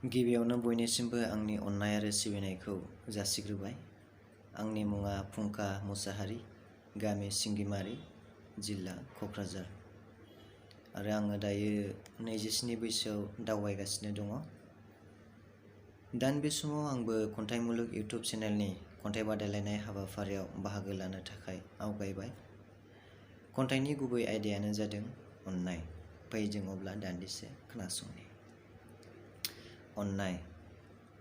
गिबियावनो बयनिसिमबो आंनि अननाय आरो सिबिनायखौ जासिग्रोबाय। आंनि मुङा फुंखा मुसाहारि, गामि सिंगिमारि, जिल्ला क'क्राझार। आरो आङो दायो 27 बैसोआव दावबायगासिनो दङ। दान बे समाव आंबो खन्थाइ मुलुग इउटुब चेनेलनि खन्थाइ बादायलायनाय हाबाफारियाव बाहागो लानो थाखाय आवगायबाय। खन्थाइनि गुबै आयदायानो जादों अननाय। फै जों अब्ला दान्दिसे खोनासंनि।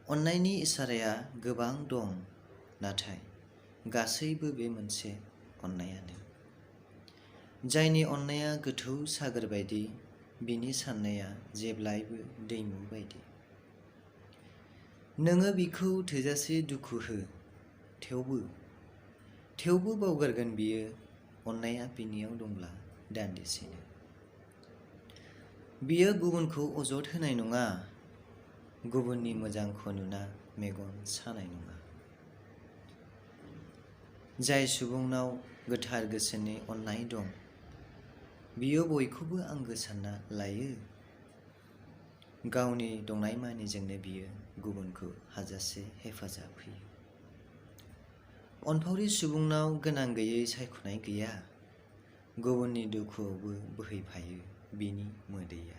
अननायनि इसाराया गोबां दं, नाथाय गासैबो बे मोनसे अननायानो। जायनि अननाया गोथौ सागोर बायदि, बिनि साननाया जेब्लायबो दैमु बायदि। नोङो बिखौ थोजासे दुखु हो, थेवबो बावगारगोन बियो, अननाया बिनियाव दंब्ला दान्दिसेनो। बियो गुबुनखौ अजद होनाय नङा, गुबुननि मोजांखौ नुना मेगन सानाय नङा। जाय सुबुंनाव गोथार गोसोनि अननाय दं, बियो बयखौबो आंगो सानना लायो। गावनि दंनायमानिजोंनो बियो गुबुनखौ हाजासे हेफाजाब होयो। अनफावरि सुबुंनाव गोनां गैयै सायख'नाय गैया, गुबुननि दुखुआवबो बोहैफायो बिनि मोदैया।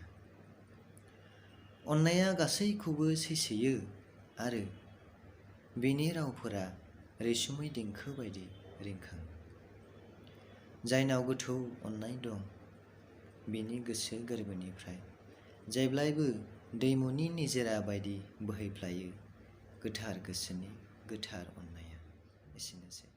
अननाया गासैखौबो सैसोयो, आरो बिनि रावफोरा रैसुमै देंखो बायदि रिंखाङो। जायनाव गोथौ अननाय दं, बिनि गोसो गोरबोनिफ्राय जेब्लायबो दैमुनि निजोरा बायदि बोहैफ्लायो गोथार गोसोनि गोथार अननाया। एसेनोसै।